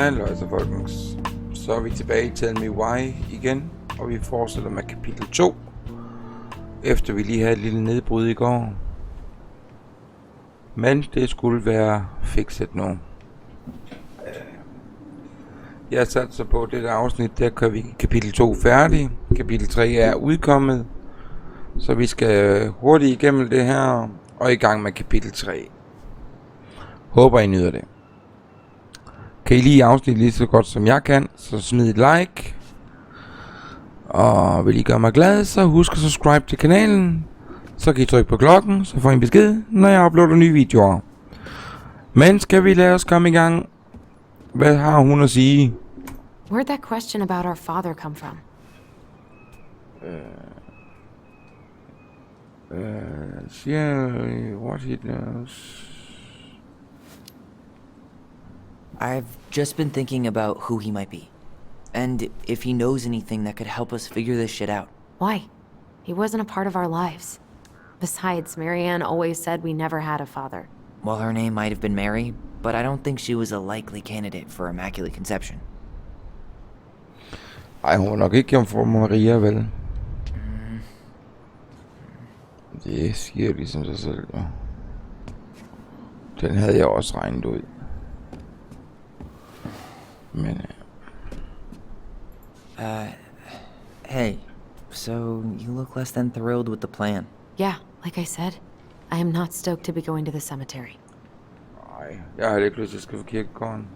Altså folkens, så er vi tilbage i Tell Me Why igen, og vi fortsætter med kapitel 2, efter vi lige havde et lille nedbrud i går. Men det skulle være fikset nu. Jeg satser på, at dette afsnit, der kører vi kapitel 2 færdig. Kapitel 3 er udkommet, så vi skal hurtigt igennem det her, og i gang med kapitel 3. Håber I nyder det. Kan I lide afsnit lige så godt som jeg kan, så smid et like. Og vil I gøre mig glad, så husk at subscribe til kanalen. Så kan I trykke på klokken, så får I en besked, når jeg uploader nye videoer. Men skal vi lade os komme i gang? Hvad har hun at sige? Where'd that question about our father come from? What he does. I've just been thinking about who he might be. And if he knows anything that could help us figure this shit out. Why? He wasn't a part of our lives. Besides, Marianne always said we never had a father. Well, her name might have been Mary, but I don't think she was a likely candidate for Immaculate Conception. Ej, hun var nok ikke jomfru Maria, vel? Det siger ligesom sig selv, ja. Den havde jeg også regnet ud. Men Hey, so you look less than thrilled with the plan. Yeah, like I said, I am not stoked to be going to the cemetery. nej, jeg har ikke lyst til at skrive kirkegården.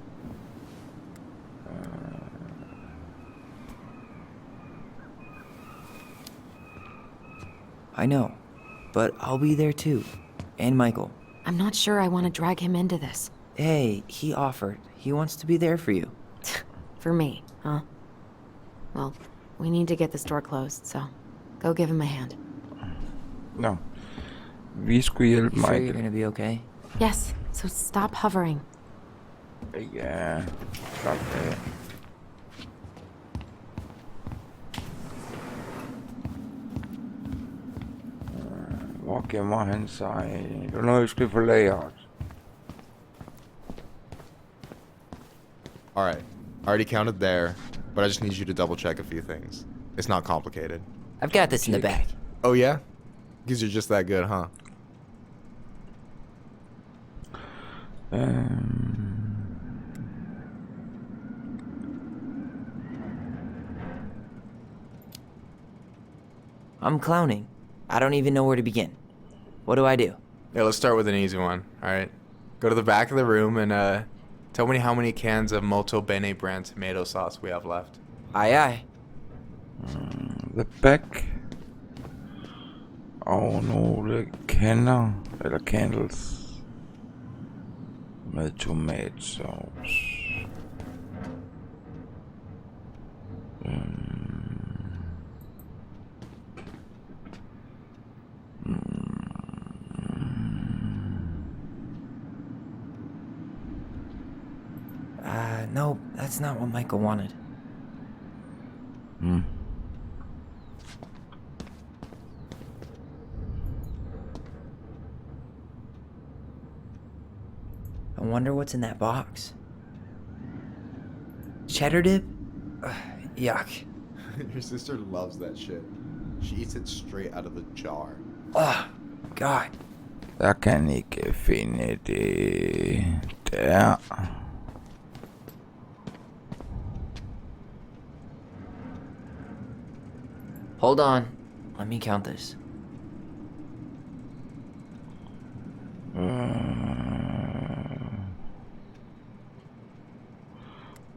I know, but I'll be there too. And Michael. I'm not sure I want to drag him into this. Hey, he offered. He wants to be there for you. For me, huh? Well, we need to get the store closed, so go give him a hand. Nå, vi skulle hjælpe Sure you're Michael. gonna be okay? Yes, so stop hovering. Ja, klart det. Hvor gemmer han sig? Det er noget, vi skal få lageret. Alright, I already counted there, but I just need you to double check a few things. It's not complicated. I've got this in the bag. Oh yeah? Because you're just that good, huh? I'm clowning. I don't even know where to begin. What do I do? Yeah, let's start with an easy one, alright? Go to the back of the room and tell me how many cans of Molto Bene brand tomato sauce we have left. Aye aye. The back. Og nogle kander, eller candles, med tomatsauce. No, that's not what Michael wanted. I wonder what's in that box. Cheddar dip? Ugh, yuck. Your sister loves that shit. She eats it straight out of the jar. Ugh, God. Jeg kan ikke finde det der. Hold on. Let me count this.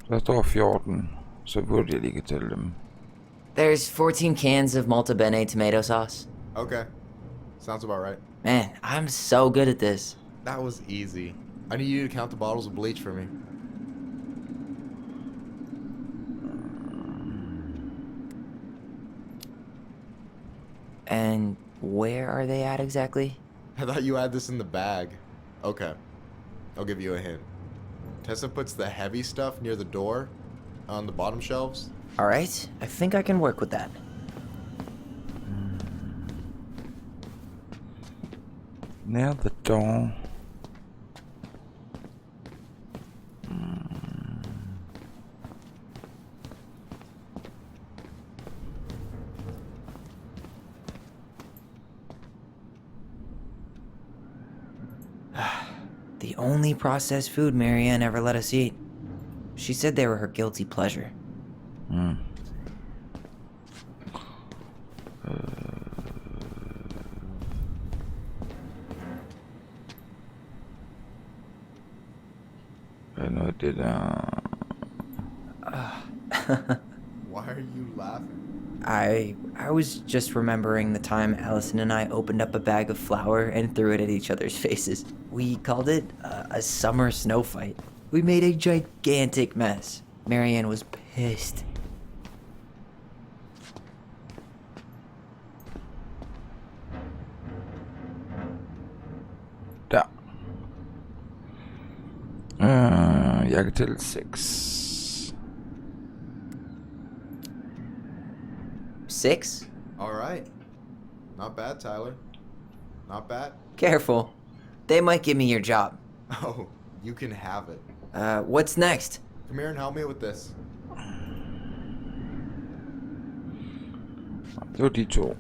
Der står 14, så burde jeg lige kan tælle dem. There's 14 cans of Malta Bene tomato sauce. Okay, sounds about right. Man, I'm so good at this. That was easy. I need you to count the bottles of bleach for me. And where are they at exactly? I thought you had this in the bag. Okay, I'll give you a hint. Tessa puts the heavy stuff near the door on the bottom shelves. Alright, I think I can work with that. Near the door. The only processed food Marianne ever let us eat. She said they were her guilty pleasure. Hvad er noget det der? Why are you laughing? I was just remembering the time Allison and I opened up a bag of flour and threw it at each other's faces. We called it a summer snow fight. We made a gigantic mess. Marianne was pissed. Der. Jeg kan tælle 6. 6? All right. Not bad, Tyler. Not bad. Careful. They might give me your job. Oh, you can have it. What's next? Come here and help me with this. Det var de to.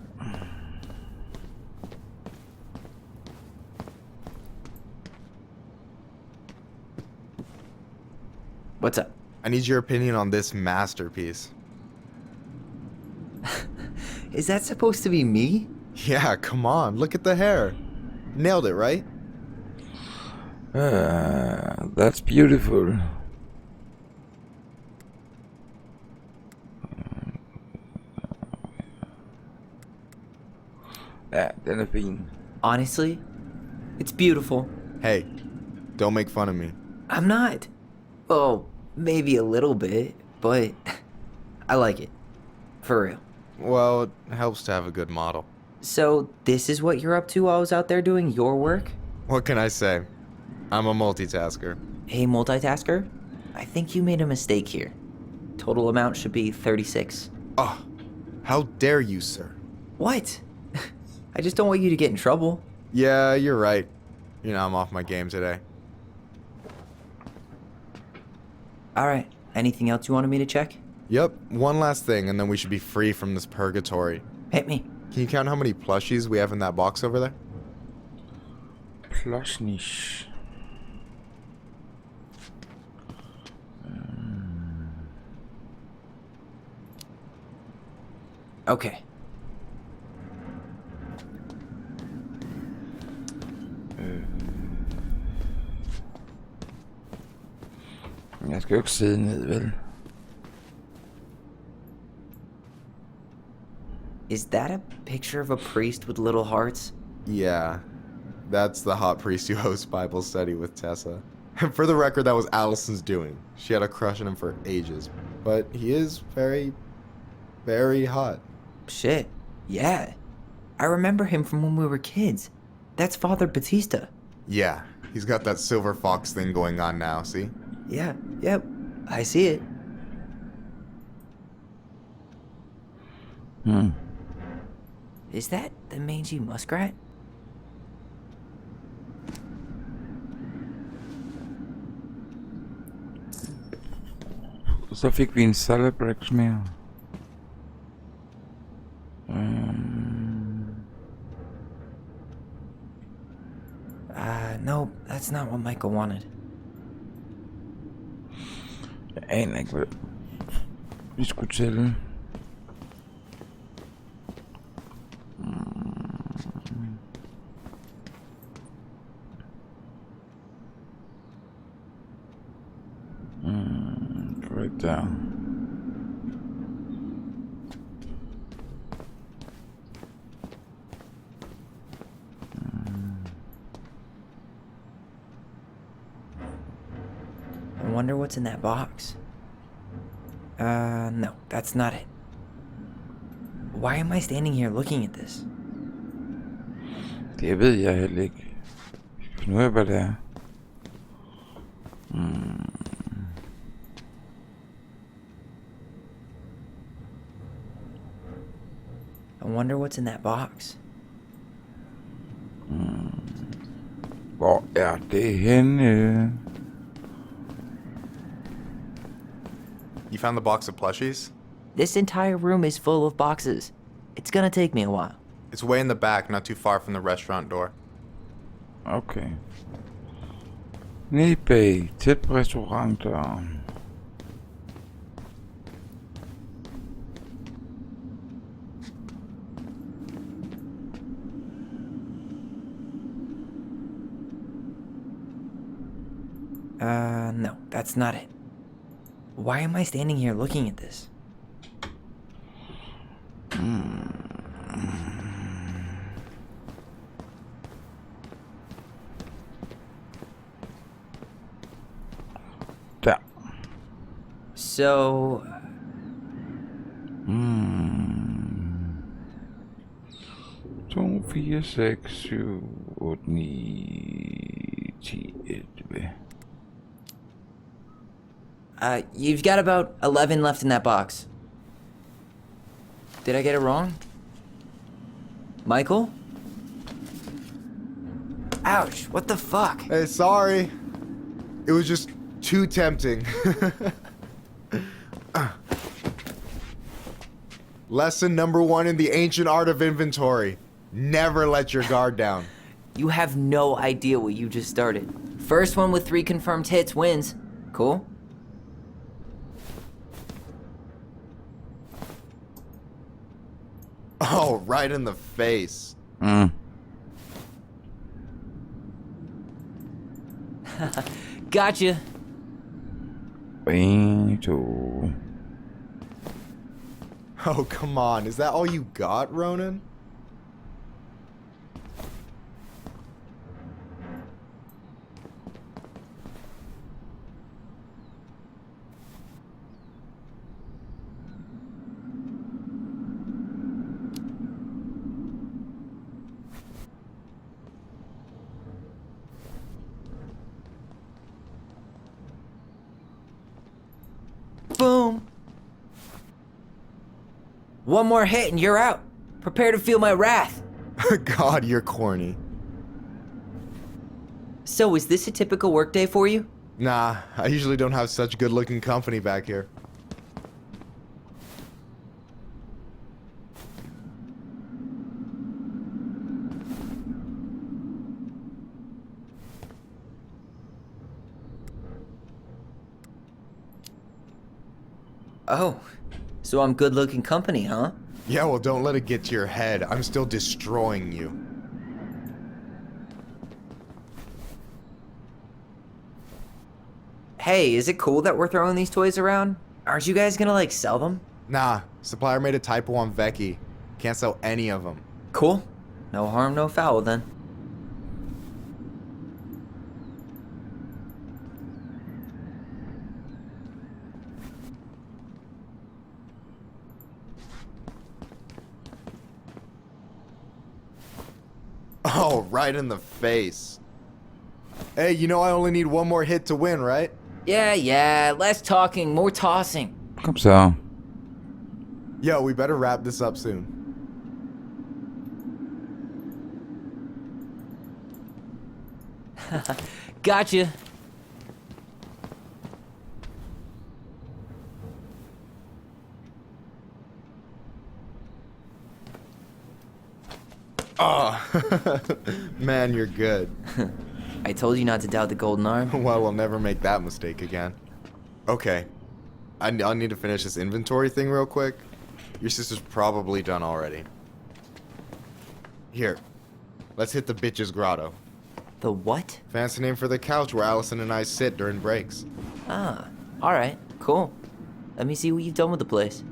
What's up? I need your opinion on this masterpiece. Is that supposed to be me? Yeah, come on. Look at the hair. Nailed it, right? That's beautiful. Ja, den er fin. Honestly, it's beautiful. Hey, don't make fun of me. I'm not. Oh, maybe a little bit, but I like it. For real. Well, it helps to have a good model. So, this is what you're up to while I was out there doing your work? What can I say? I'm a multitasker. Hey, multitasker, I think you made a mistake here. Total amount should be 36. Oh, how dare you, sir? What? I just don't want you to get in trouble. Yeah, you're right. You know, I'm off my game today. Alright, anything else you wanted me to check? Yep, one last thing, and then we should be free from this purgatory. Hit me. Can you count how many plushies we have in that box over there? Plusnish. Okay. Jeg skal jo ikke sidde ned, vel? Is that a picture of a priest with little hearts? Yeah, that's the hot priest who hosts Bible study with Tessa. For the record, that was Allison's doing. She had a crush on him for ages, but he is very, very hot. Shit, yeah. I remember him from when we were kids. That's Father Batista. Yeah, he's got that silver fox thing going on now, see? Yeah, yep, I see it. Is that the mangy muskrat? Så fik vi en Celebrex mere. No, that's not what Michael wanted. Jeg aner ikke, hvad vi skulle tælle. Right there. I wonder what's in that box. No, that's not it. Why am I standing here looking at this? Det ved jeg heller ikke. Nu er jeg, hvad det er. I wonder what's in that box. Hvor er det henne? You found the box of plushies? This entire room is full of boxes. It's gonna take me a while. It's way in the back, not too far from the restaurant door. Okay. Ned bag, tæt på restaurantdøren. No, that's not it. Why am I standing here looking at this? Der. So, 2, 4, 6, 7, 8, 9, 10, 11. You've got about 11 left in that box. Did I get it wrong? Michael? Ouch, what the fuck? Hey, sorry. It was just too tempting. Lesson number 1 in the ancient art of inventory. Never let your guard down. You have no idea what you just started. First one with 3 confirmed hits wins. Cool? Oh, right in the face. Gotcha. 1, 2. Oh, come on. Is that all you got, Ronan? Boom. One more hit and you're out. Prepare to feel my wrath. God, you're corny. So, is this a typical workday for you? Nah, I usually don't have such good-looking company back here. Oh, so I'm good-looking company, huh? Yeah, well, don't let it get to your head. I'm still destroying you. Hey, is it cool that we're throwing these toys around? Aren't you guys gonna, like, sell them? Nah, supplier made a typo on Vecchi. Can't sell any of them. Cool. No harm, no foul, then. Oh, right in the face. Hey, you know I only need one more hit to win, right? Yeah, less talking, more tossing. Kom så. Yo, we better wrap this up soon. Gotcha. Oh, man, you're good. I told you not to doubt the golden arm. Well, we'll never make that mistake again. Okay, I'll need to finish this inventory thing real quick. Your sister's probably done already. Here, let's hit the bitch's grotto. The what? Fancy name for the couch where Allison and I sit during breaks. Ah, alright, cool. Let me see what you've done with the place.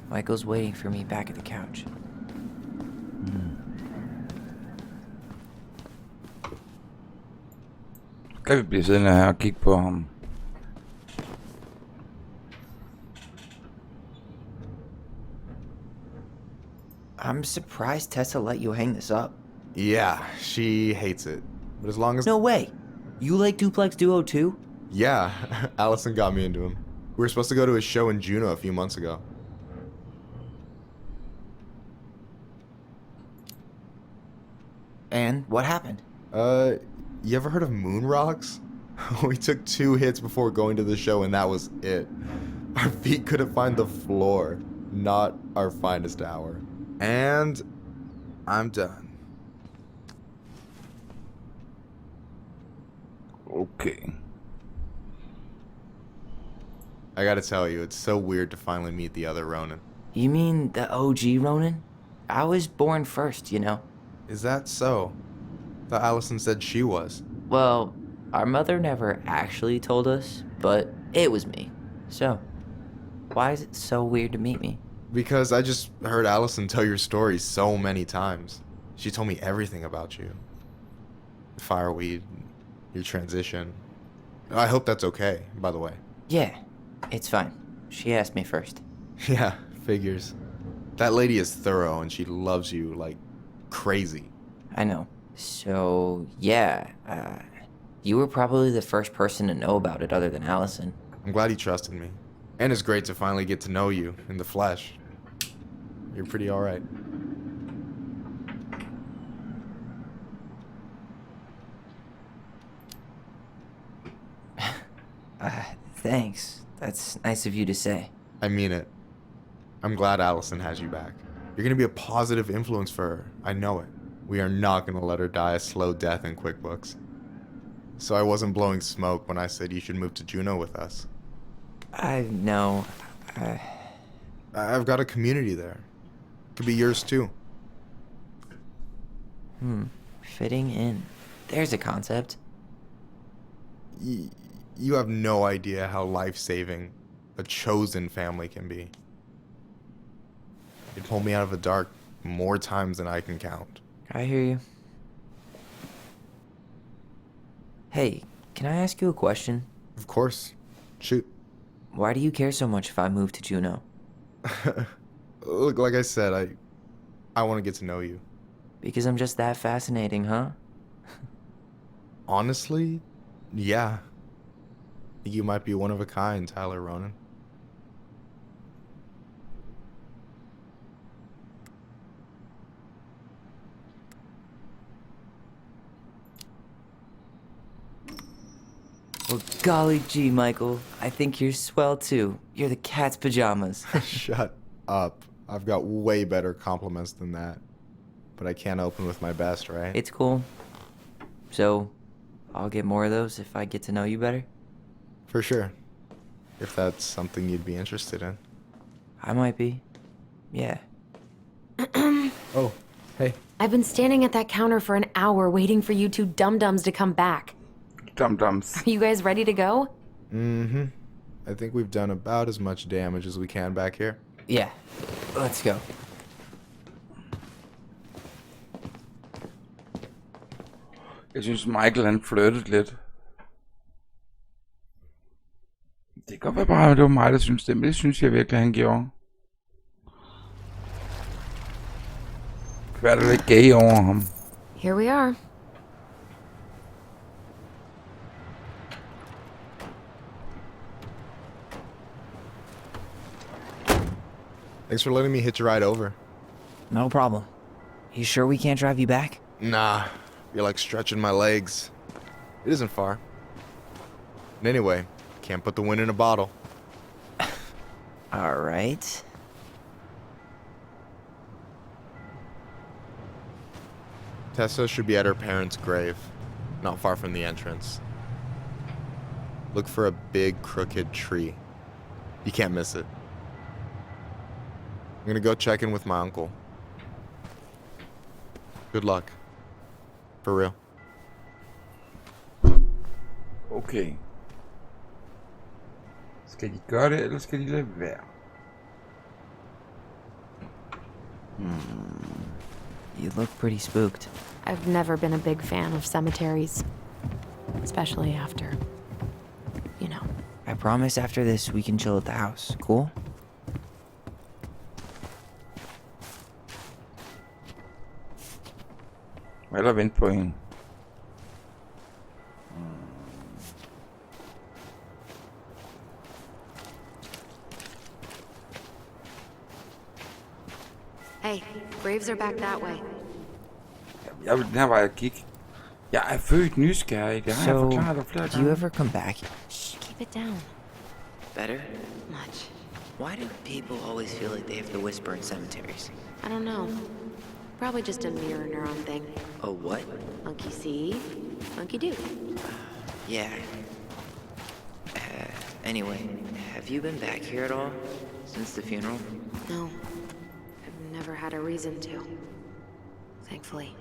Michael's waiting for me back at the couch. Kan vi blive siddende her og kigge på ham? I'm surprised Tessa let you hang this up. Yeah, she hates it. But as long as... No way. You like Duplex Duo too? Yeah, Allison got me into him. We were supposed to go to his show in Juneau a few months ago. And what happened? You ever heard of moon rocks? We took 2 hits before going to the show and that was it. Our feet couldn't find the floor. Not our finest hour. And I'm done. Okay. I gotta tell you, it's so weird to finally meet the other Ronin. You mean the OG Ronin? I was born first, you know. Is that so? Thought Allison said she was. Well, our mother never actually told us, but it was me. So, why is it so weird to meet me? Because I just heard Allison tell your story so many times. She told me everything about you. Fireweed, your transition. I hope that's okay, by the way. Yeah, it's fine. She asked me first. Yeah, figures. That lady is thorough and she loves you like crazy. I know. So, yeah, you were probably the first person to know about it other than Allison. I'm glad he trusted me. And it's great to finally get to know you in the flesh. You're pretty alright. Thanks. That's nice of you to say. I mean it. I'm glad Allison has you back. You're gonna be a positive influence for her. I know it. We are not gonna let her die a slow death in QuickBooks. So I wasn't blowing smoke when I said you should move to Juneau with us. I know. I've got a community there. Could be yours too. Fitting in. There's a concept. You have no idea how life-saving a chosen family can be. It pulled me out of the dark more times than I can count. I hear you. Hey, can I ask you a question? Of course. Shoot. Why do you care so much if I move to Juneau? Look, like I said, I want to get to know you. Because I'm just that fascinating, huh? Honestly, yeah. You might be one of a kind, Tyler Ronan. Well, golly gee, Michael. I think you're swell too. You're the cat's pajamas. Shut up. I've got way better compliments than that. But I can't open with my best, right? It's cool. So, I'll get more of those if I get to know you better? For sure. If that's something you'd be interested in. I might be. Yeah. Oh, hey. I've been standing at that counter for an hour waiting for you two dum-dums to come back. Dum-dums. Are you guys ready to go? Mm-hmm. I think we've done about as much damage as we can back here. Yeah. Let's go. Jeg synes, Michael han flyttede lidt. Det kan godt være bare, at det var mig, der synes det, men det synes jeg virkelig, han gjorde. Hvad er der lidt gay over ham? Here we are. Thanks for letting me hitch a ride over. No problem. You sure we can't drive you back? Nah, you're like stretching my legs. It isn't far. And anyway, can't put the wind in a bottle. All right. Tessa should be at her parents' grave, not far from the entrance. Look for a big crooked tree. You can't miss it. I'm gonna go check in with my uncle. Good luck. For real. Okay. Skal de gøre det, eller skal de lade være? You look pretty spooked. I've never been a big fan of cemeteries. Especially after, you know. I promise after this we can chill at the house. Cool? Eller vent på hende. Hey, graves are back that way. Jeg vil den her vej at kigge. Jeg er født nysgerrig. Det har jeg forklaret dig flere do you gange. ever come back? Shh, keep it down. Better? Much. Why do people always feel like they have to whisper in cemeteries? I don't know. Probably just a mirror neuron thing. A what? Monkey see, monkey do. Yeah. Anyway, have you been back here at all? Since the funeral? No, I've never had a reason to. Thankfully.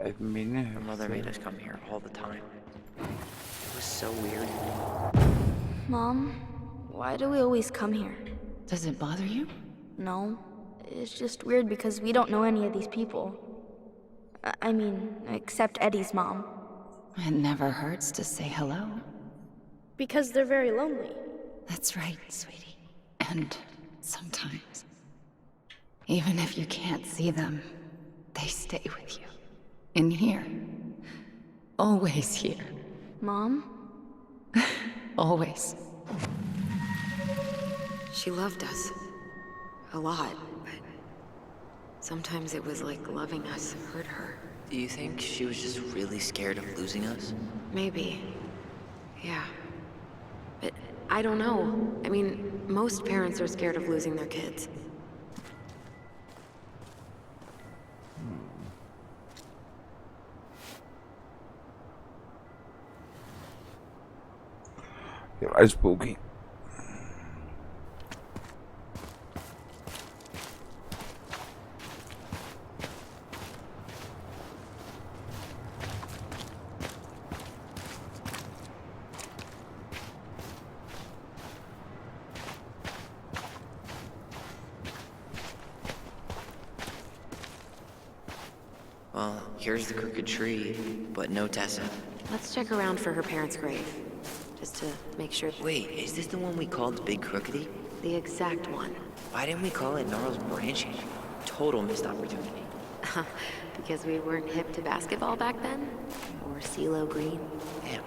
Et minde. Her mother made us come here all the time. It was so weird. Mom, why do we always come here? Does it bother you? No, it's just weird because we don't know any of these people. I mean, except Eddie's mom. It never hurts to say hello. Because they're very lonely. That's right, sweetie. And sometimes, even if you can't see them, they stay with you. In here. Always here. Mom? Always. She loved us. A lot, but sometimes it was like loving us hurt her. Do you think she was just really scared of losing us? Maybe. Yeah. But I don't know. I mean, most parents are scared of losing their kids. Det var lidt spooky. Well, here's the crooked tree, but no Tessa. Let's check around for her parents' grave. Just to make sure. Wait, is this the one we called Big Crookedy? The exact one. Why didn't we call it Gnarls Branching? Total missed opportunity. Because we weren't hip to basketball back then? Or CeeLo Green? Damn.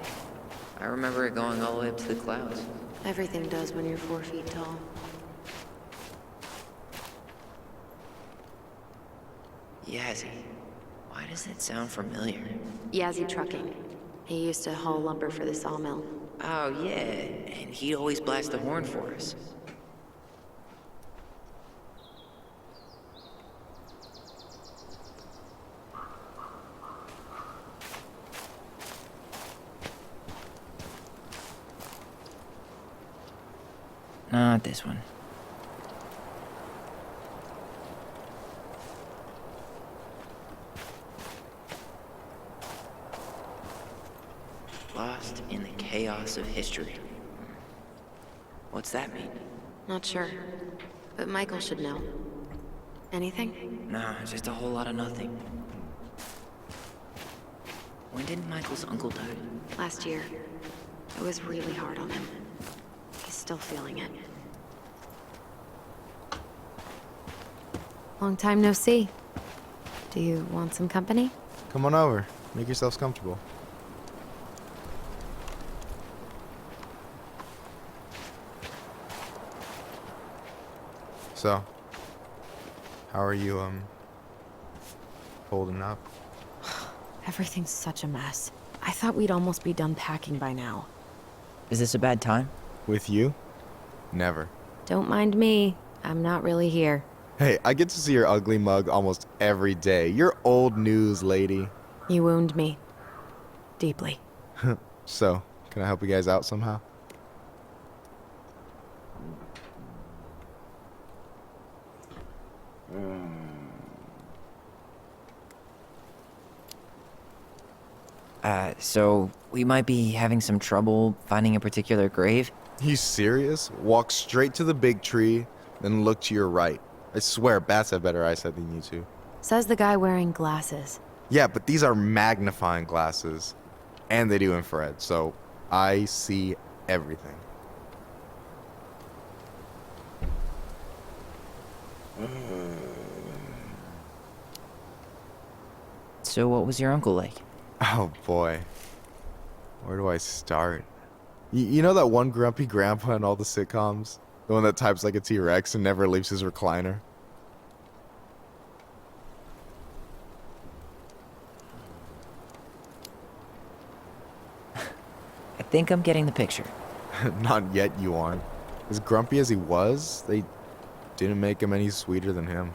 I remember it going all the way up to the clouds. Everything does when you're 4 feet tall. Yazzie. Why does that sound familiar? Yazzie Trucking. He used to haul lumber for the sawmill. Oh, yeah. And he'd always blast the horn for us. Not this one. Lost in the chaos of history. What's that mean? Not sure. But Michael should know. Anything? Nah, just a whole lot of nothing. When did Michael's uncle die? Last year. It was really hard on him. He's still feeling it. Long time no see. Do you want some company? Come on over. Make yourselves comfortable. So, how are you, holding up? Everything's such a mess. I thought we'd almost be done packing by now. Is this a bad time? With you? Never. Don't mind me. I'm not really here. Hey, I get to see your ugly mug almost every day. You're old news, lady. You wound me. Deeply. So, can I help you guys out somehow? So We might be having some trouble finding a particular grave. You serious? Walk straight to the big tree, then look to your right. I swear, bats have better eyesight than you two. Says the guy wearing glasses. Yeah, but these are magnifying glasses. And they do infrared, so I see everything. So what was your uncle like? Oh boy. Where do I start? You know that one grumpy grandpa in all the sitcoms? The one that types like a T-Rex and never leaves his recliner? I think I'm getting the picture. Not yet, you aren't. As grumpy as he was, they didn't make him any sweeter than him.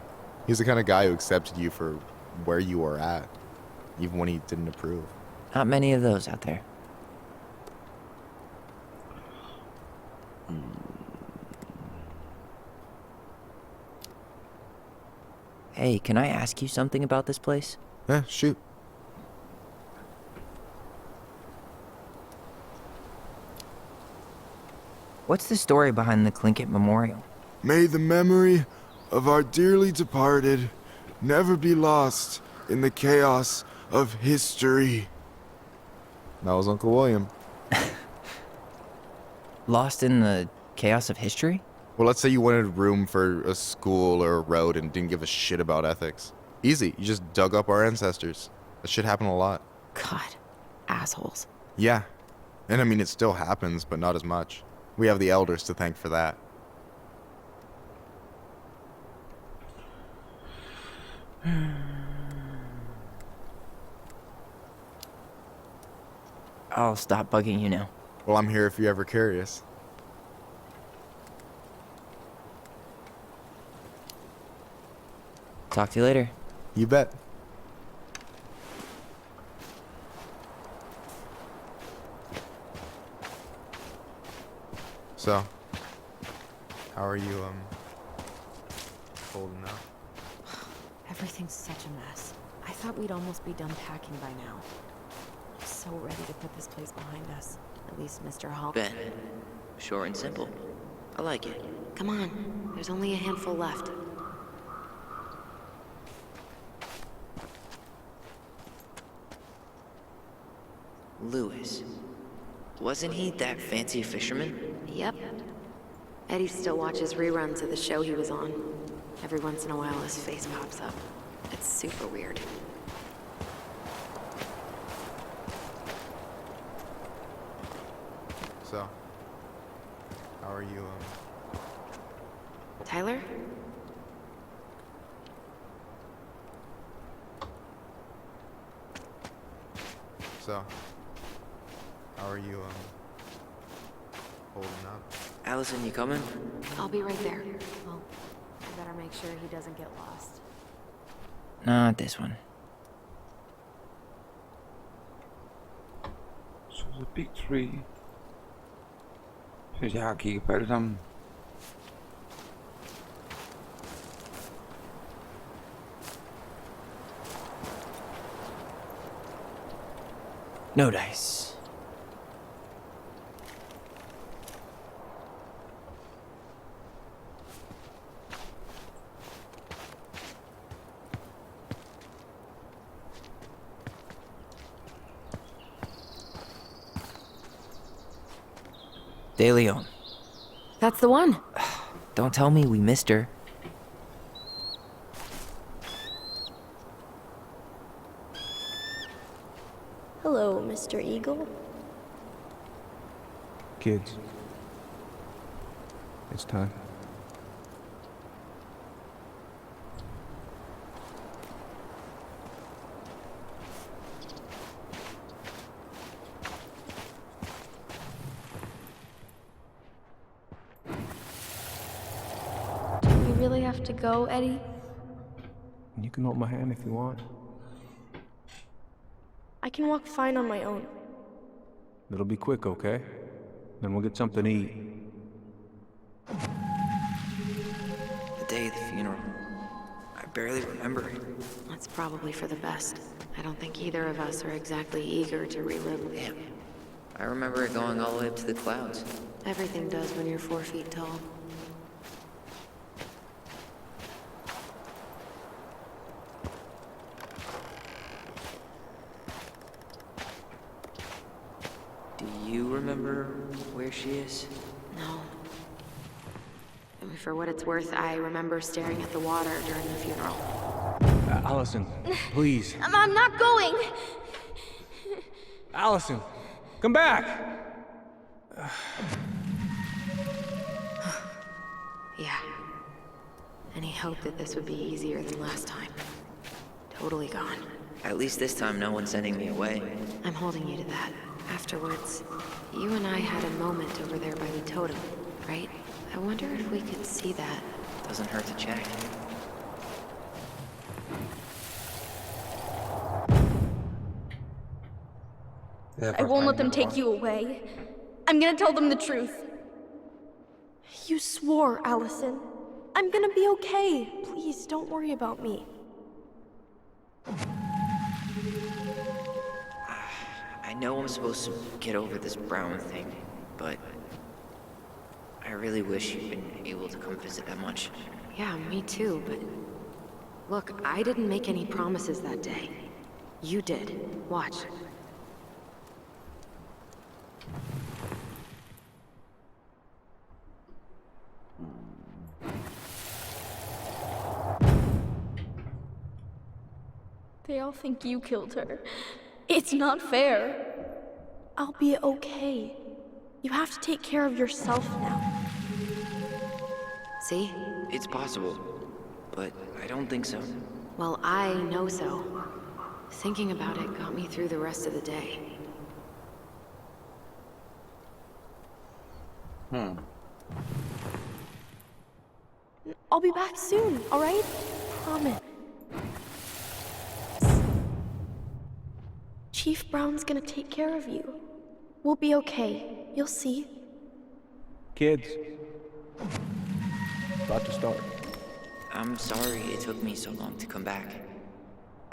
He's the kind of guy who accepted you for where you were at, even when he didn't approve. Not many of those out there. Hey, can I ask you something about this place? Shoot. What's the story behind the Tlingit Memorial? May the memory of our dearly departed never be lost in the chaos of history. That was Uncle William. Lost in the chaos of history? Well, let's say you wanted room for a school or a road and didn't give a shit about ethics. Easy, you just dug up our ancestors. That shit happened a lot. God, assholes. Yeah, and I mean it still happens, but not as much. We have the elders to thank for that. I'll stop bugging you now. Well, I'm here if you're ever curious. Talk to you later. You bet. So, how are you, holding up? Everything's such a mess. I thought we'd almost be done packing by now. I'm so ready to put this place behind us. At least Mr. Hall. Ben. Short and simple. I like it. Come on, there's only a handful left. Lewis. Wasn't he that fancy fisherman? Yep. Eddie still watches reruns of the show he was on. Every once in a while his face pops up. It's super weird. So, how are you, Tyler? So, how are you, holding up? Allison, you coming? I'll be right there. Well, I better make sure he doesn't get lost. Not this one. Så the big tree. Synes jeg har kigget på alle sammen. No dice. De Leon. That's the one. Don't tell me we missed her. Hello, Mr. Eagle. Kids, it's time. Do we really have to go, Eddie? You can hold my hand if you want. I can walk fine on my own. It'll be quick, okay? Then we'll get something to eat. The day of the funeral. I barely remember it. That's probably for the best. I don't think either of us are exactly eager to relive. Damn. I remember it going all the way up to the clouds. Everything does when you're 4 feet tall. Do you remember where she is? No. And for what it's worth, I remember staring at the water during the funeral. Allison, please. I'm not going! Allison, come back! Yeah. Any hope that this would be easier than last time? Totally gone. At least this time no one's sending me away. I'm holding you to that. Afterwards, you and I had a moment over there by the totem, right? I wonder if we could see that. Doesn't hurt to check. I won't let them take you away. I'm gonna tell them the truth. You swore, Allison. I'm gonna be okay. Please, don't worry about me. I know I'm supposed to get over this Brown thing, but I really wish you'd been able to come visit that much. Yeah, me too, but... Look, I didn't make any promises that day. You did. Watch. They all think you killed her. It's not fair. I'll be okay. You have to take care of yourself now. See? It's possible, but I don't think so. Well, I know so. Thinking about it got me through the rest of the day. I'll be back soon, all right? Promise. Chief Brown's gonna take care of you. We'll be okay. You'll see. Kids. About to start. I'm sorry it took me so long to come back.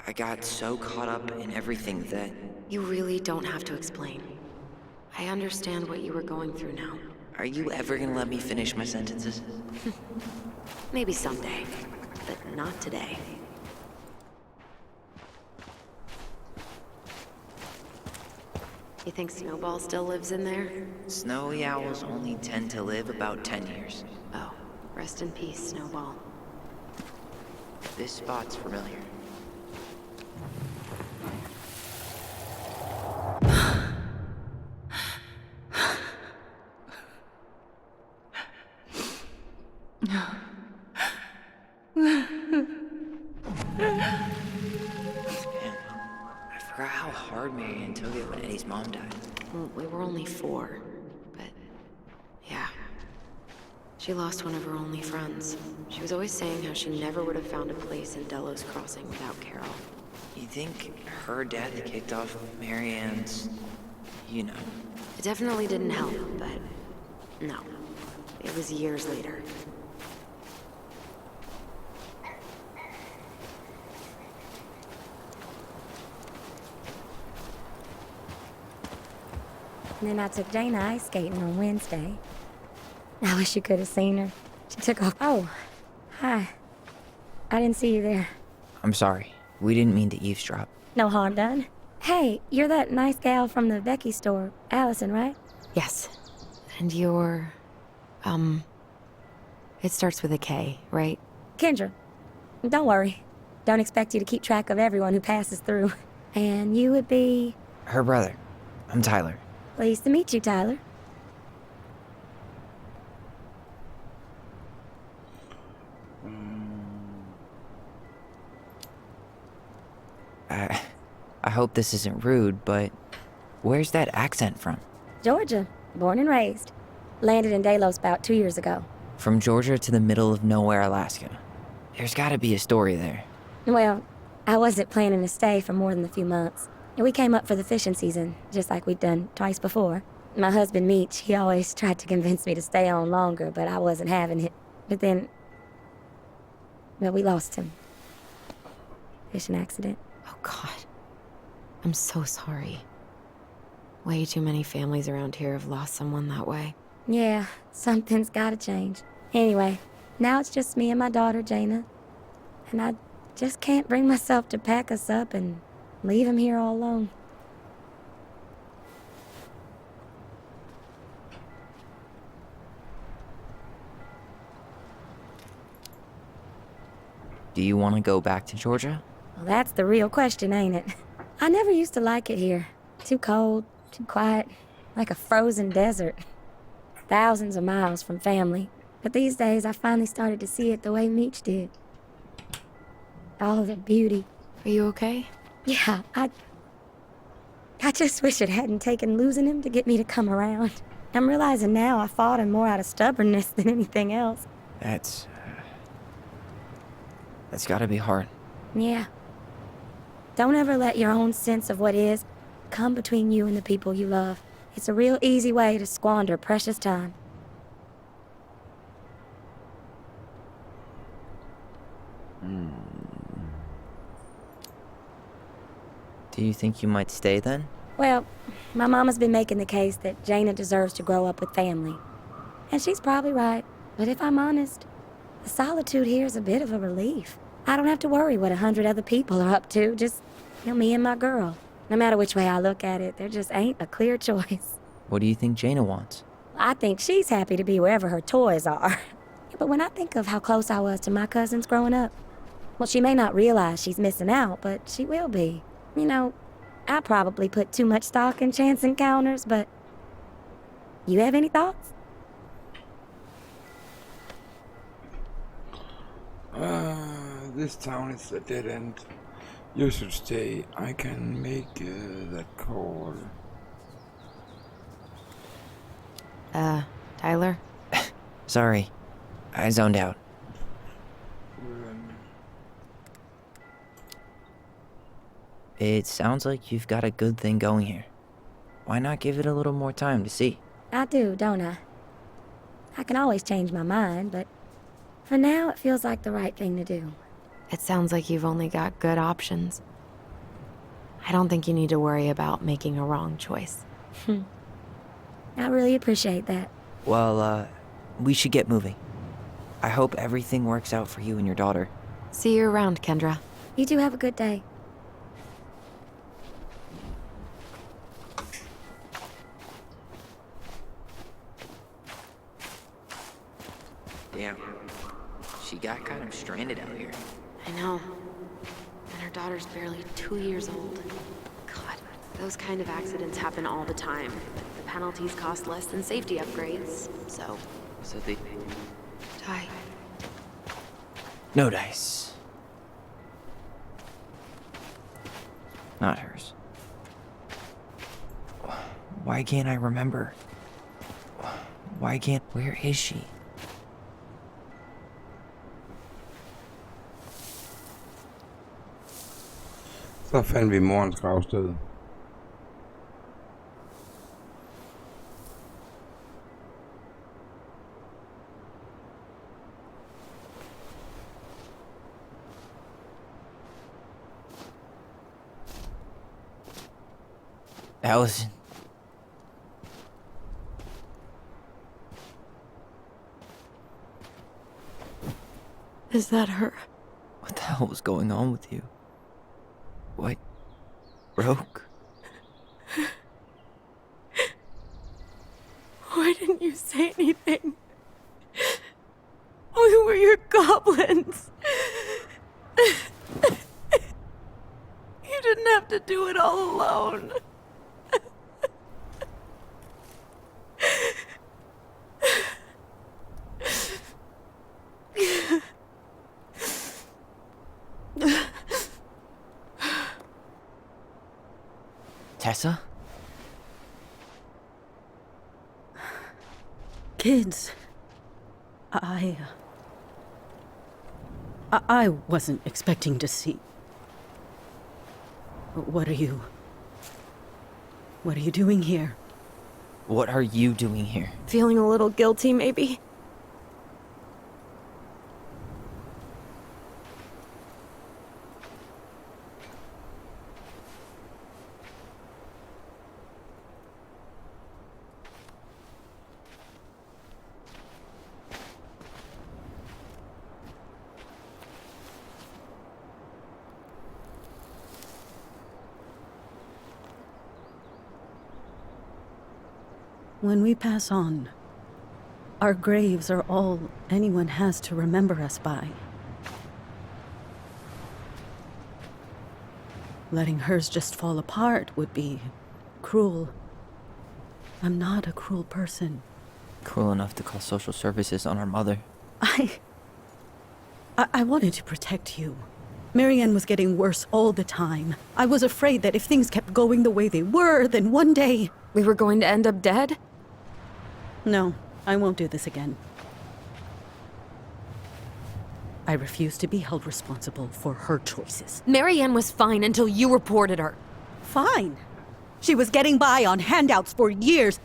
I got so caught up in everything that... You really don't have to explain. I understand what you were going through now. Are you ever gonna let me finish my sentences? Maybe someday, but not today. You think Snowball still lives in there? Snowy owls only tend to live about 10 years. Oh, rest in peace, Snowball. This spot's familiar. I forgot how hard Marianne took it when Eddie's mom died. Well, we were only 4, but yeah. She lost one of her only friends. She was always saying how she never would have found a place in Delos Crossing without Carol. You think her death kicked off Marianne's, you know? It definitely didn't help, but no. It was years later. And then I took Dana ice skating on Wednesday. I wish you could have seen her. She took off. Oh, hi. I didn't see you there. I'm sorry. We didn't mean to eavesdrop. No harm done. Hey, you're that nice gal from the Becky store, Allison, right? Yes. And you're... It starts with a K, right? Kendra. Don't worry. Don't expect you to keep track of everyone who passes through. And you would be... Her brother. I'm Tyler. Pleased to meet you, Tyler. I hope this isn't rude, but where's that accent from? Georgia. Born and raised. Landed in Delos about 2 years ago. From Georgia to the middle of nowhere, Alaska. There's gotta be a story there. Well, I wasn't planning to stay for more than a few months. We came up for the fishing season, just like we'd done twice before. My husband, Meech, he always tried to convince me to stay on longer, but I wasn't having it. But then... well, we lost him. Fishing accident. Oh, God. I'm so sorry. Way too many families around here have lost someone that way. Yeah, something's gotta change. Anyway, now it's just me and my daughter, Jaina. And I just can't bring myself to pack us up and leave him here all alone. Do you want to go back to Georgia? Well, that's the real question, ain't it? I never used to like it here. Too cold, too quiet, like a frozen desert. Thousands of miles from family. But these days, I finally started to see it the way Meech did. All of the beauty. Are you okay? Yeah, I just wish it hadn't taken losing him to get me to come around. I'm realizing now I fought him more out of stubbornness than anything else. That's gotta be hard. Yeah. Don't ever let your own sense of what is come between you and the people you love. It's a real easy way to squander precious time. Do you think you might stay then? Well, my mama's been making the case that Jaina deserves to grow up with family. And she's probably right. But if I'm honest, the solitude here is a bit of a relief. I don't have to worry what 100 other people are up to, just, me and my girl. No matter which way I look at it, there just ain't a clear choice. What do you think Jaina wants? I think she's happy to be wherever her toys are. But when I think of how close I was to my cousins growing up, well, she may not realize she's missing out, but she will be. I probably put too much stock in chance encounters, but... You have any thoughts? This town is a dead end. You should stay. I can make that call. Tyler? Sorry, I zoned out. It sounds like you've got a good thing going here. Why not give it a little more time to see? I do, don't I? I can always change my mind, but for now it feels like the right thing to do. It sounds like you've only got good options. I don't think you need to worry about making a wrong choice. I really appreciate that. Well, we should get moving. I hope everything works out for you and your daughter. See you around, Kendra. You two have a good day. Damn, she got kind of stranded out here. I know. And her daughter's barely 2 years old. God, those kind of accidents happen all the time. The penalties cost less than safety upgrades, so... So they... Ty. No dice. Not hers. Why can't I remember? Why can't... Where is she? Så fandt vi morens gravsted. Allison. Is that her? What the hell was going on with you? What? Broke? Why didn't you say anything? We were your goblins. You didn't have to do it all alone. Tessa? Kids, I wasn't expecting to see. What are you doing here? What are you doing here? Feeling a little guilty, maybe? When we pass on, our graves are all anyone has to remember us by. Letting hers just fall apart would be cruel. I'm not a cruel person. Cruel enough to call social services on our mother. I wanted to protect you. Marianne was getting worse all the time. I was afraid that if things kept going the way they were, then one day... We were going to end up dead? No, I won't do this again. I refuse to be held responsible for her choices. Marianne was fine until you reported her. Fine. She was getting by on handouts for years.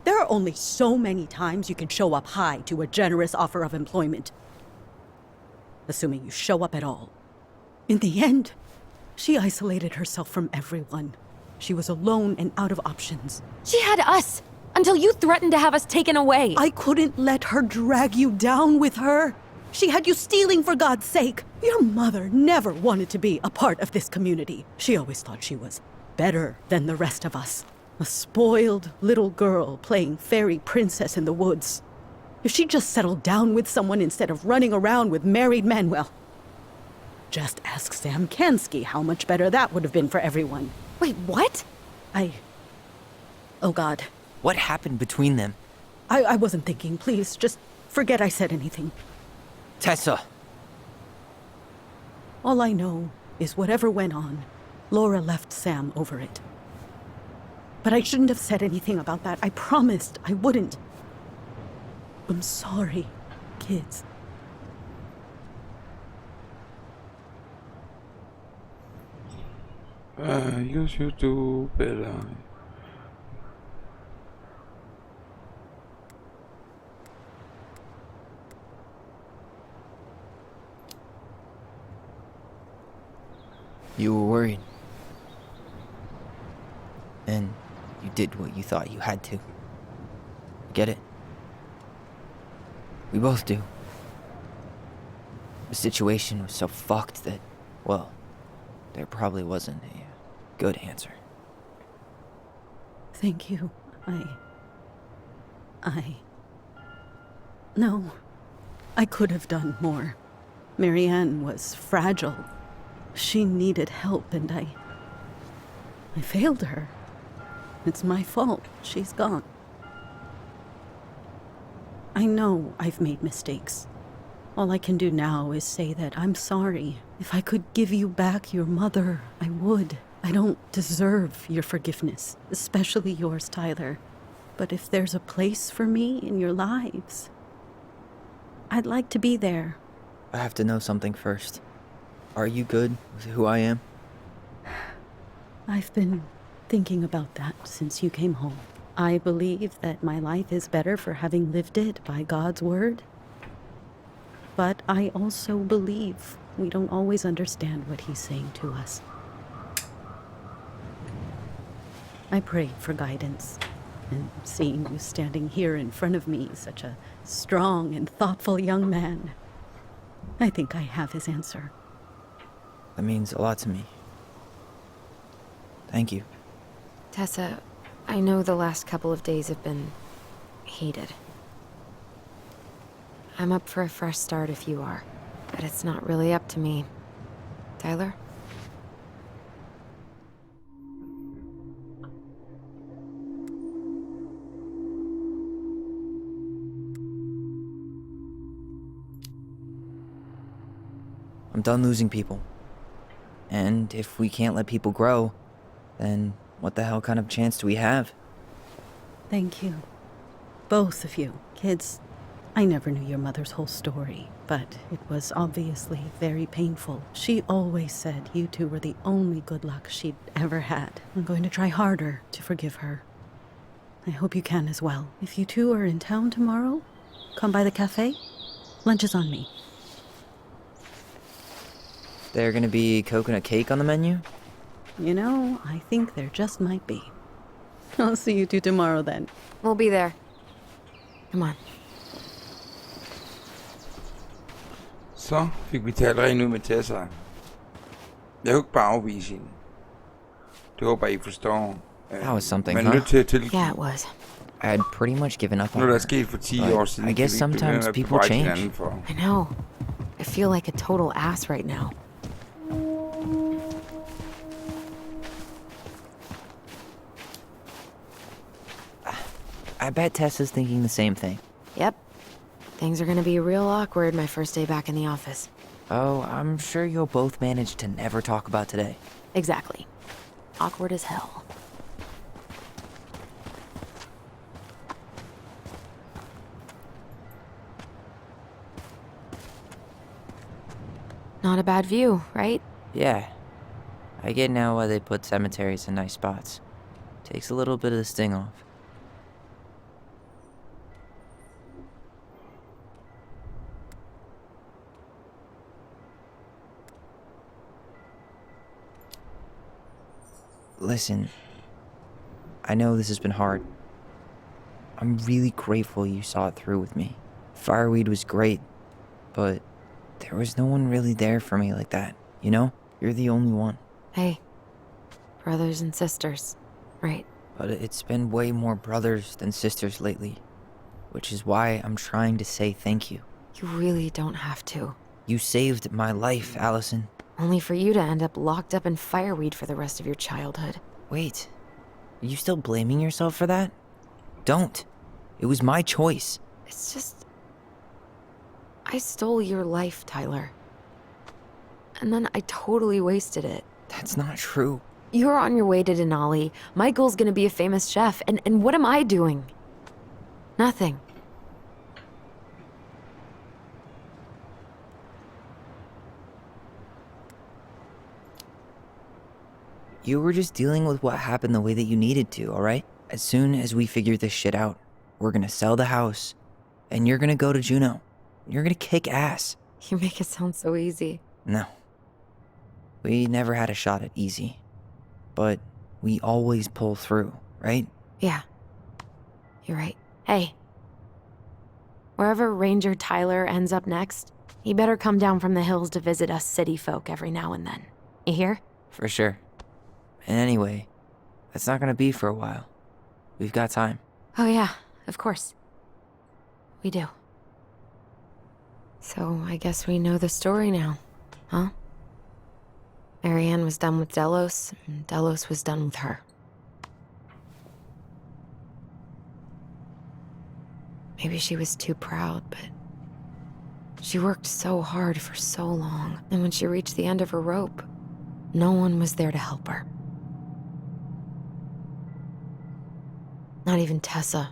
There are only so many times you can show up high to a generous offer of employment. Assuming you show up at all. In the end, she isolated herself from everyone. She was alone and out of options. She had us, until you threatened to have us taken away. I couldn't let her drag you down with her. She had you stealing for God's sake. Your mother never wanted to be a part of this community. She always thought she was better than the rest of us. A spoiled little girl playing fairy princess in the woods. If she just settled down with someone instead of running around with married men, well, just ask Sam Kansky how much better that would have been for everyone. Wait, what? Oh God. What happened between them? I wasn't thinking. Please, just forget I said anything. Tessa! All I know is whatever went on, Laura left Sam over it. But I shouldn't have said anything about that. I promised I wouldn't. I'm sorry, kids. You should do better. You were worried. And you did what you thought you had to. Get it? We both do. The situation was so fucked that, well, there probably wasn't a good answer. Thank you. No. I could have done more. Marianne was fragile. She needed help, and I failed her. It's my fault. She's gone. I know I've made mistakes. All I can do now is say that I'm sorry. If I could give you back your mother, I would. I don't deserve your forgiveness, especially yours, Tyler. But if there's a place for me in your lives, I'd like to be there. I have to know something first. Are you good with who I am? I've been thinking about that since you came home. I believe that my life is better for having lived it by God's word. But I also believe we don't always understand what he's saying to us. I pray for guidance. And seeing you standing here in front of me, such a strong and thoughtful young man, I think I have his answer. That means a lot to me. Thank you. Tessa, I know the last couple of days have been heated. I'm up for a fresh start if you are, but it's not really up to me. Tyler? I'm done losing people. And if we can't let people grow, then what the hell kind of chance do we have? Thank you. Both of you. Kids, I never knew your mother's whole story, but it was obviously very painful. She always said you two were the only good luck she'd ever had. I'm going to try harder to forgive her. I hope you can as well. If you two are in town tomorrow, come by the cafe. Lunch is on me. There gonna be coconut cake on the menu? You know, I think there just might be. I'll see you two tomorrow then. We'll be there. Come on. Så fik vi talt rent ud med Tessa. Jeg kan ikke bare afvise hende. Det håber I forstår. That was something, Man er nødt til at Yeah, it was. I had pretty much given up on Nu er der her. sket for 10 But år siden. I guess kan vi ikke blive ved sometimes med at people bebrejde change. hinanden for. I know. I feel like a total ass right now. I bet Tessa's thinking the same thing. Yep. Things are gonna be real awkward my first day back in the office. Oh, I'm sure you'll both manage to never talk about today. Exactly. Awkward as hell. Not a bad view, right? Yeah. I get now why they put cemeteries in nice spots. Takes a little bit of the sting off. Listen, I know this has been hard. I'm really grateful you saw it through with me. Fireweed was great, but there was no one really there for me like that, you know? You're the only one. Hey, brothers and sisters, right? But it's been way more brothers than sisters lately, which is why I'm trying to say thank you. You really don't have to. You saved my life, Allison. Only for you to end up locked up in fireweed for the rest of your childhood. Wait, are you still blaming yourself for that? Don't. It was my choice. It's just... I stole your life, Tyler. And then I totally wasted it. That's not true. You're on your way to Denali. Michael's gonna be a famous chef, and what am I doing? Nothing. You were just dealing with what happened the way that you needed to, alright? As soon as we figure this shit out, we're gonna sell the house, and you're gonna go to Juneau. You're gonna kick ass. You make it sound so easy. No. We never had a shot at easy. But we always pull through, right? Yeah. You're right. Hey. Wherever Ranger Tyler ends up next, he better come down from the hills to visit us city folk every now and then. You hear? For sure. And anyway, that's not gonna be for a while. We've got time. Oh yeah, of course. We do. So I guess we know the story now, huh? Marianne was done with Delos, and Delos was done with her. Maybe she was too proud, but she worked so hard for so long, and when she reached the end of her rope, no one was there to help her. Not even Tessa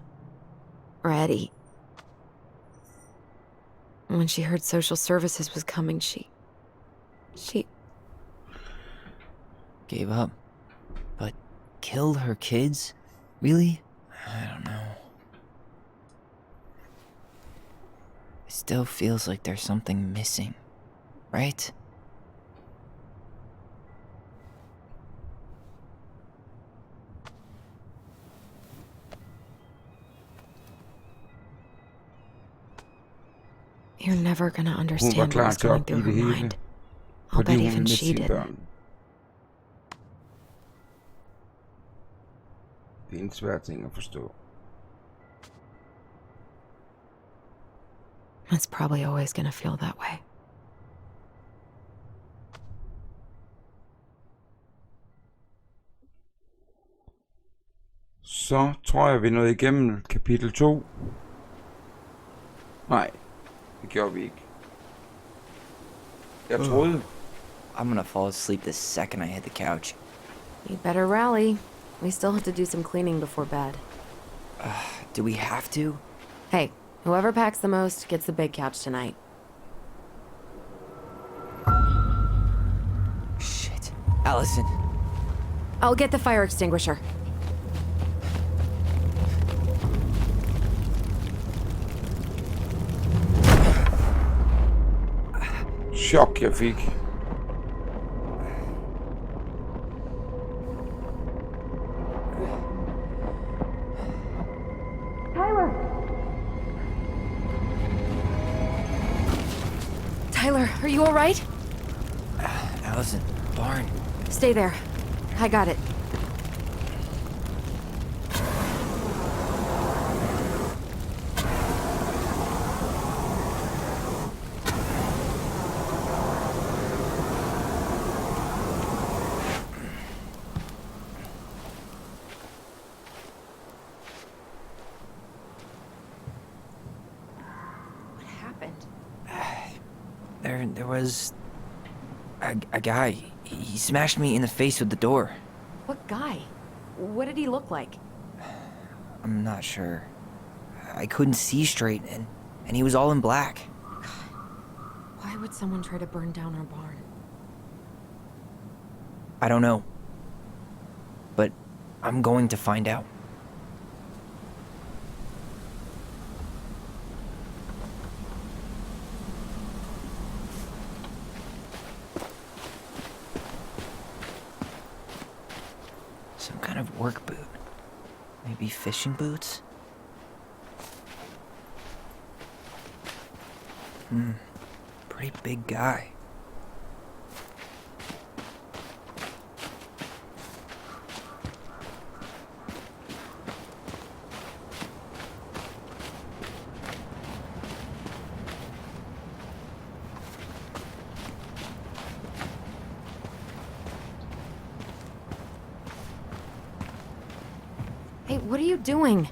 or Eddie. And when she heard social services was coming, she Gave up. But killed her kids? Really? I don't know. It still feels like there's something missing, right? You're never gonna Hun var understand what klar was til at going through opgive her det hele, mind. I'll bet fordi hun even mistede she sine didn't. børn. Det er en svær ting at forstå. It's probably always gonna feel that way. Så tror jeg, vi er nået igennem kapitel 2. Nej, det gjorde vi ikke. Jeg troede. I'm gonna fall asleep the second I hit the couch. You better rally. We still have to do some cleaning before bed. Do we have to? Hey, whoever packs the most gets the big couch tonight. Shit. Allison. I'll get the fire extinguisher. Chok, jeg fik. Tyler, are you all right? Allison, barn. Stay there. I got it. There was a guy. He smashed me in the face with the door. What guy? What did he look like? I'm not sure. I couldn't see straight, and he was all in black. Why would someone try to burn down our barn? I don't know. But I'm going to find out. Some kind of work boot. Maybe fishing boots? Pretty big guy. Hey, what are you doing?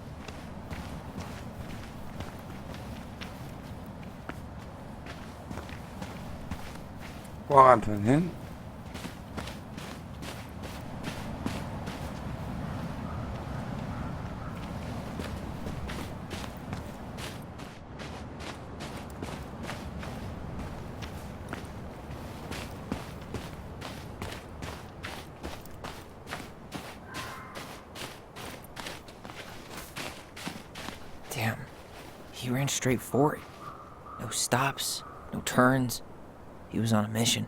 Hvor rendte han hen? Damn, he ran straight for it. No stops, no turns. He was on a mission.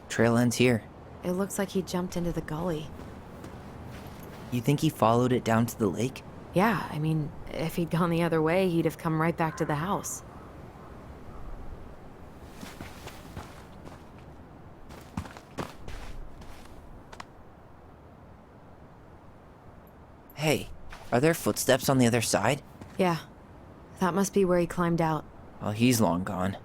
Trail ends here. It looks like he jumped into the gully. You think he followed it down to the lake? Yeah, I mean, if he'd gone the other way, he'd have come right back to the house. Hey, are there footsteps on the other side? Yeah, that must be where he climbed out. Well, he's long gone.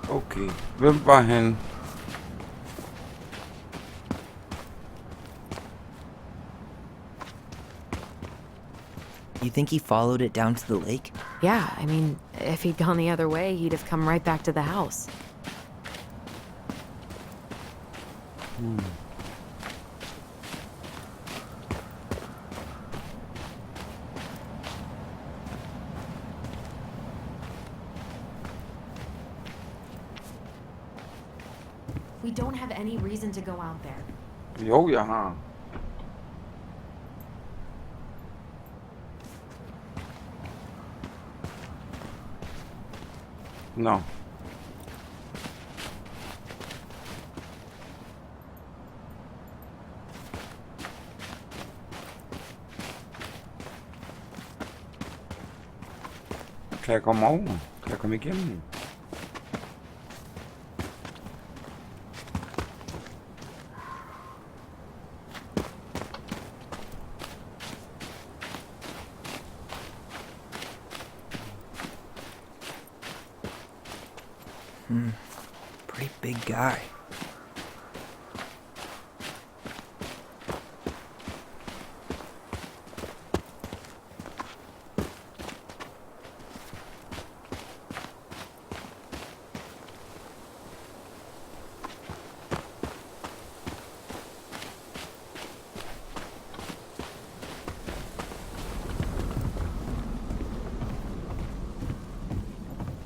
Okay, hvem var han? You think he followed it down to the lake? Yeah, I mean, if he'd gone the other way, he'd have come right back to the house. We don't have any reason to go out there. Jo, jeg har. Nå. Kan jeg komme over? Kan jeg komme igennem? Pretty big guy.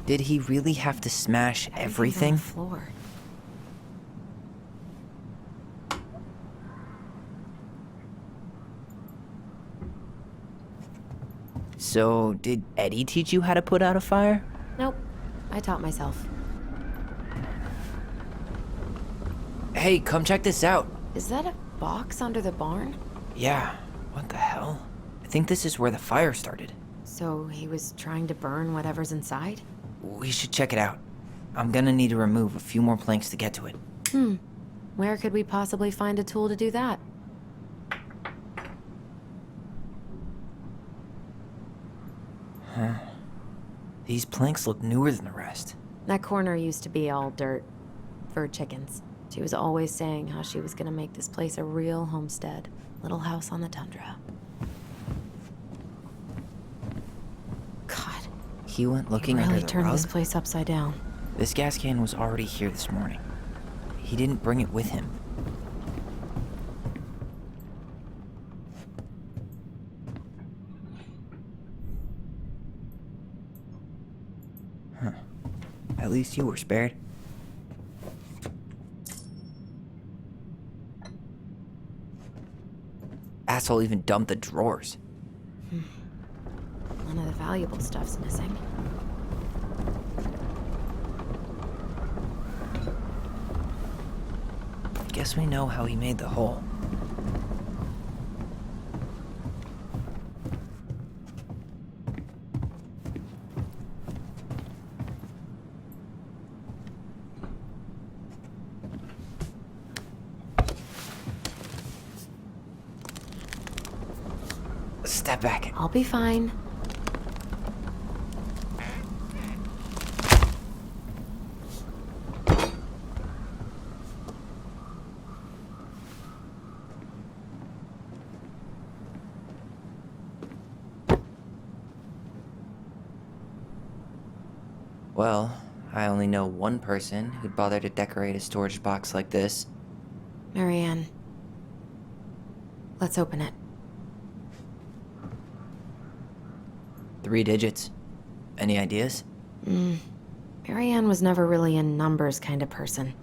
Did he really have to smash everything? On the floor. So, did Eddie teach you how to put out a fire? Nope, I taught myself. Hey, come check this out. Is that a box under the barn? Yeah, what the hell? I think this is where the fire started. So he was trying to burn whatever's inside? We should check it out. I'm gonna need to remove a few more planks to get to it. Where could we possibly find a tool to do that? These planks look newer than the rest. That corner used to be all dirt for chickens. She was always saying how she was gonna make this place a real homestead. Little house on the tundra. God. He went looking Really under the turned rug? this place upside down. This gas can was already here this morning. He didn't bring it with him. At least you were spared. Asshole even dumped the drawers. None of the valuable stuff's missing. Guess we know how he made the hole. Step back. I'll be fine. Well, I only know one person who'd bother to decorate a storage box like this. Marianne. Let's open it. 3 digits. Any ideas? Marianne was never really a numbers kind of person.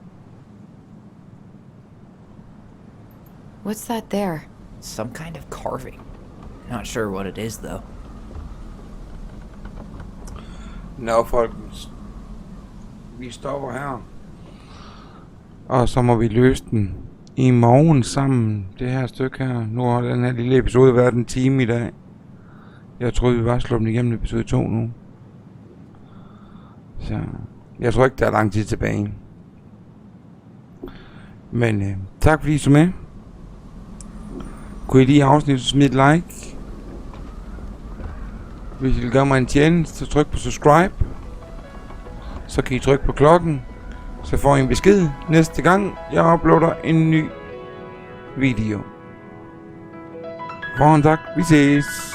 What's that there? Some kind of carving. Not sure what it is, though. Nå, folkens. Vi stopper her. Og så må vi løse den i morgen sammen. Det her stykke her. Nu har den her lille episode været en time i dag. Jeg troede, vi var slået den igennem episode 2 nu. Så jeg tror ikke, der er lang tid tilbage. Men tak fordi I så med. Kunne I lide afsnittet, så smid et like. Hvis I vil gøre mig en tjeneste, så tryk på subscribe. Så kan I trykke på klokken. Så får I en besked næste gang, jeg uploader en ny video. Forhånd tak, vi ses.